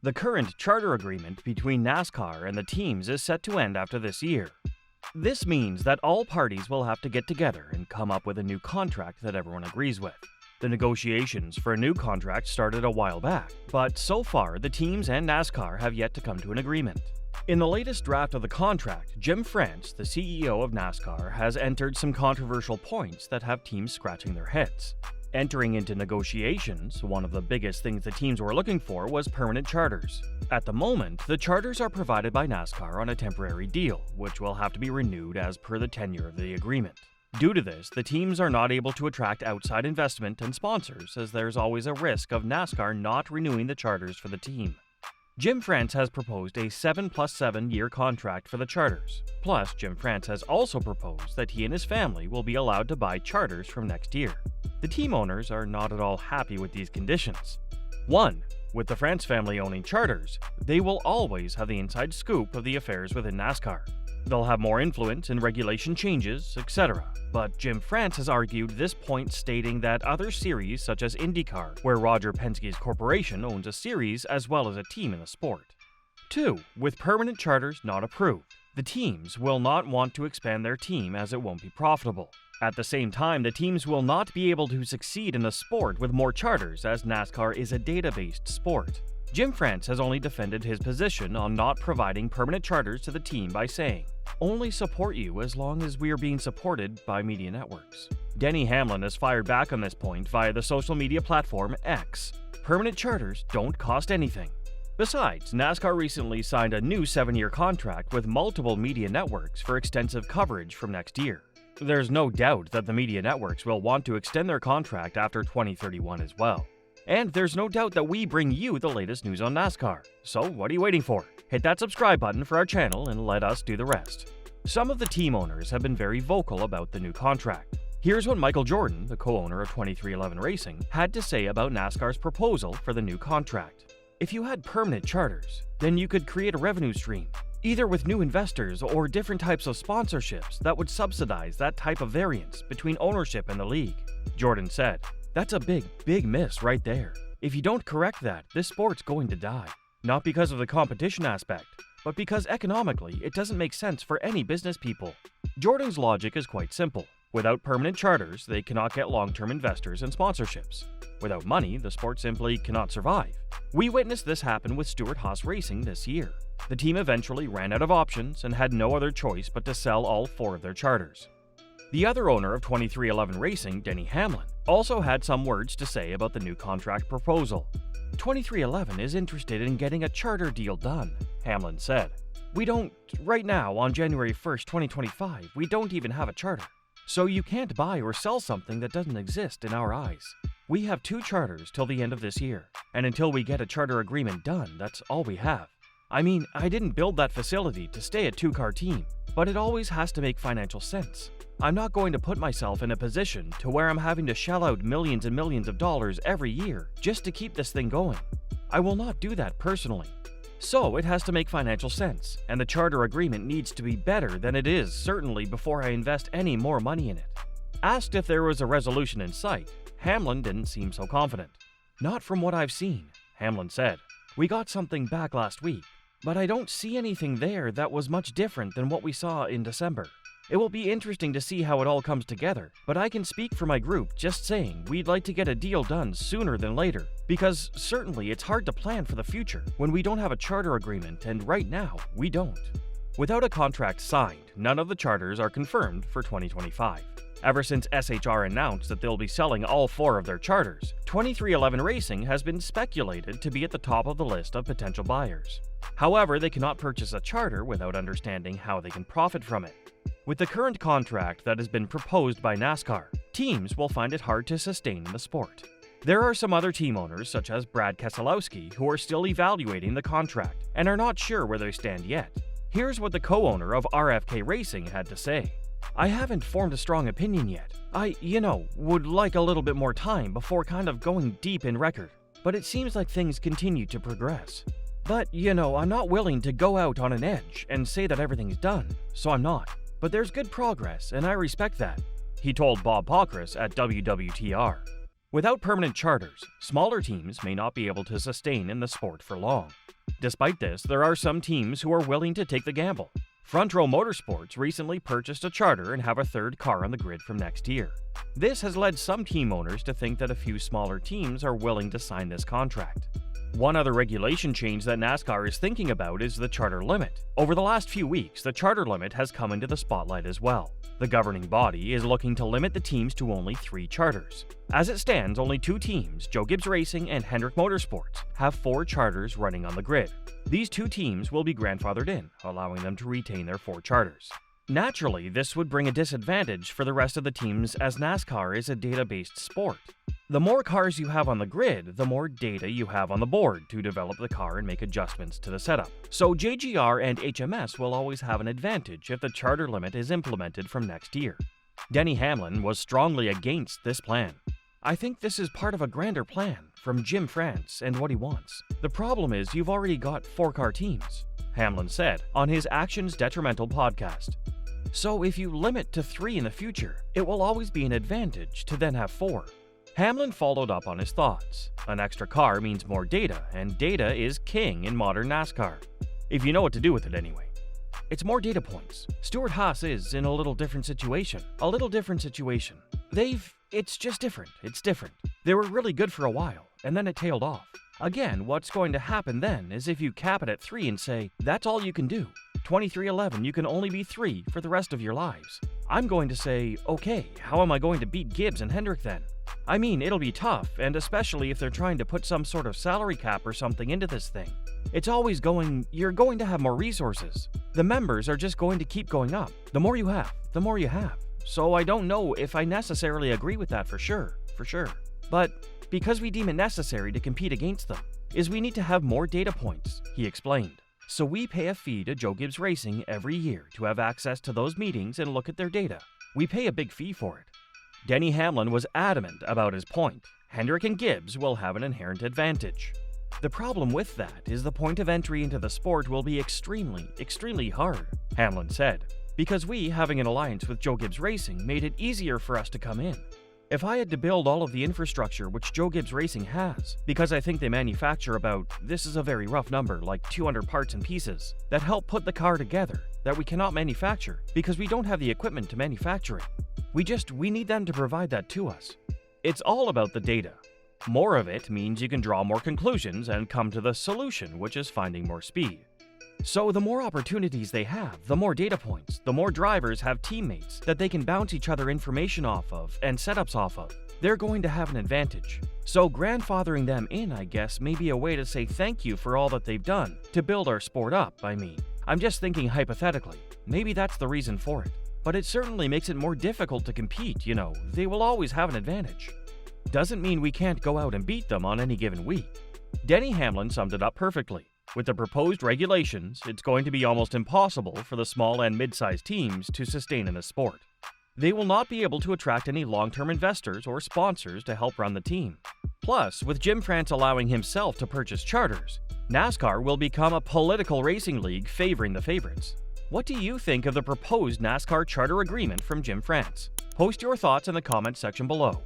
The current charter agreement between NASCAR and the teams is set to end after this year. This means that all parties will have to get together and come up with a new contract that everyone agrees with. The negotiations for a new contract started a while back, but so far the teams and NASCAR have yet to come to an agreement. In the latest draft of the contract, Jim France, the CEO of NASCAR, has entered some controversial points that have teams scratching their heads. Entering into negotiations, one of the biggest things the teams were looking for was permanent charters. At the moment, the charters are provided by NASCAR on a temporary deal, which will have to be renewed as per the tenure of the agreement. Due to this, the teams are not able to attract outside investment and sponsors, as there's always a risk of NASCAR not renewing the charters for the team. Jim France has proposed a 7+7 year contract for the charters. Plus, Jim France has also proposed that he and his family will be allowed to buy charters from next year. The team owners are not at all happy with these conditions. 1. With the France family owning charters, they will always have the inside scoop of the affairs within NASCAR. They'll have more influence in regulation changes, etc. But Jim France has argued this point, stating that other series such as IndyCar, where Roger Penske's corporation owns a series as well as a team in the sport. 2. With permanent charters not approved, the teams will not want to expand their team as it won't be profitable. At the same time, the teams will not be able to succeed in the sport with more charters, as NASCAR is a data-based sport. Jim France has only defended his position on not providing permanent charters to the team by saying, "Only support you as long as we are being supported by media networks." Denny Hamlin has fired back on this point via the social media platform X. Permanent charters don't cost anything. Besides, NASCAR recently signed a new 7-year contract with multiple media networks for extensive coverage from next year. There's no doubt that the media networks will want to extend their contract after 2031 as well. And there's no doubt that we bring you the latest news on NASCAR. So what are you waiting for? Hit that subscribe button for our channel and let us do the rest. Some of the team owners have been very vocal about the new contract. Here's what Michael Jordan, the co-owner of 2311 Racing, had to say about NASCAR's proposal for the new contract. "If you had permanent charters, then you could create a revenue stream, either with new investors or different types of sponsorships that would subsidize that type of variance between ownership and the league." Jordan said, "That's a big miss right there. If you don't correct that, this sport's going to die. Not because of the competition aspect, but because economically it doesn't make sense for any business people." Jordan's logic is quite simple. Without permanent charters, they cannot get long-term investors and sponsorships. Without money, the sport simply cannot survive. We witnessed this happen with Stewart-Haas Racing this year. The team eventually ran out of options and had no other choice but to sell all 4 of their charters. The other owner of 2311 Racing, Denny Hamlin, also had some words to say about the new contract proposal. 2311 is interested in getting a charter deal done, Hamlin said. Right now, on January 1st, 2025, we don't even have a charter. So you can't buy or sell something that doesn't exist in our eyes. We have 2 charters till the end of this year, and until we get a charter agreement done, that's all we have. I mean, I didn't build that facility to stay a 2-car team, but it always has to make financial sense. I'm not going to put myself in a position to where I'm having to shell out millions and millions of dollars every year just to keep this thing going. I will not do that personally. So it has to make financial sense, and the charter agreement needs to be better than it is certainly before I invest any more money in it." Asked if there was a resolution in sight, Hamlin didn't seem so confident. "Not from what I've seen," Hamlin said. "We got something back last week, but I don't see anything there that was much different than what we saw in December. It will be interesting to see how it all comes together, but I can speak for my group just saying we'd like to get a deal done sooner than later, because certainly it's hard to plan for the future when we don't have a charter agreement, and right now, we don't." Without a contract signed, none of the charters are confirmed for 2025. Ever since SHR announced that they'll be selling all 4 of their charters, 2311 Racing has been speculated to be at the top of the list of potential buyers. However, they cannot purchase a charter without understanding how they can profit from it. With the current contract that has been proposed by NASCAR, teams will find it hard to sustain in the sport. There are some other team owners, such as Brad Keselowski, who are still evaluating the contract and are not sure where they stand yet. Here's what the co-owner of RFK Racing had to say. "I haven't formed a strong opinion yet. I would like a little bit more time before kind of going deep in record. But it seems like things continue to progress. But, I'm not willing to go out on an edge and say that everything's done, so I'm not. But there's good progress, and I respect that," he told Bob Pockrass at WWTR. Without permanent charters, smaller teams may not be able to sustain in the sport for long. Despite this, there are some teams who are willing to take the gamble. Front Row Motorsports recently purchased a charter and have a third car on the grid from next year. This has led some team owners to think that a few smaller teams are willing to sign this contract. One other regulation change that NASCAR is thinking about is the charter limit. Over the last few weeks, the charter limit has come into the spotlight as well. The governing body is looking to limit the teams to only 3 charters. As it stands, only 2 teams, Joe Gibbs Racing and Hendrick Motorsports, have 4 charters running on the grid. These 2 teams will be grandfathered in, allowing them to retain their 4 charters. Naturally, this would bring a disadvantage for the rest of the teams as NASCAR is a data-based sport. The more cars you have on the grid, the more data you have on the board to develop the car and make adjustments to the setup. So JGR and HMS will always have an advantage if the charter limit is implemented from next year. Denny Hamlin was strongly against this plan. "I think this is part of a grander plan from Jim France and what he wants. The problem is you've already got 4-car teams," Hamlin said on his Actions Detrimental podcast. "So if you limit to 3 in the future, it will always be an advantage to then have 4. Hamlin followed up on his thoughts. An extra car means more data, and data is king in modern NASCAR. If you know what to do with it anyway. It's more data points. Stewart Haas is in a little different situation. It's just different. It's different. They were really good for a while, and then it tailed off. Again, what's going to happen then is if you cap it at 3 and say, that's all you can do. 23-11, you can only be 3 for the rest of your lives. I'm going to say, okay, how am I going to beat Gibbs and Hendrick then? I mean, it'll be tough, and especially if they're trying to put some sort of salary cap or something into this thing. It's always you're going to have more resources. The members are just going to keep going up. The more you have, the more you have. So I don't know if I necessarily agree with that for sure. But because we deem it necessary to compete against them, is we need to have more data points," he explained. "So we pay a fee to Joe Gibbs Racing every year to have access to those meetings and look at their data. We pay a big fee for it." Denny Hamlin was adamant about his point. Hendrick and Gibbs will have an inherent advantage. "The problem with that is the point of entry into the sport will be extremely hard," Hamlin said, "because we, having an alliance with Joe Gibbs Racing, made it easier for us to come in. If I had to build all of the infrastructure which Joe Gibbs Racing has, because I think they manufacture about, this is a very rough number, like 200 parts and pieces, that help put the car together, that we cannot manufacture, because we don't have the equipment to manufacture it. We need them to provide that to us. It's all about the data. More of it means you can draw more conclusions and come to the solution, which is finding more speed. So the more opportunities they have, the more data points, the more drivers have teammates that they can bounce each other information off of and setups off of. They're going to have an advantage. So grandfathering them in, I guess, may be a way to say thank you for all that they've done to build our sport up, I'm just thinking hypothetically. Maybe that's the reason for it. But it certainly makes it more difficult to compete, They will always have an advantage. Doesn't mean we can't go out and beat them on any given week." Denny Hamlin summed it up perfectly. With the proposed regulations, it's going to be almost impossible for the small and mid-sized teams to sustain in the sport. They will not be able to attract any long-term investors or sponsors to help run the team. Plus, with Jim France allowing himself to purchase charters, NASCAR will become a political racing league favoring the favorites. What do you think of the proposed NASCAR charter agreement from Jim France? Post your thoughts in the comments section below.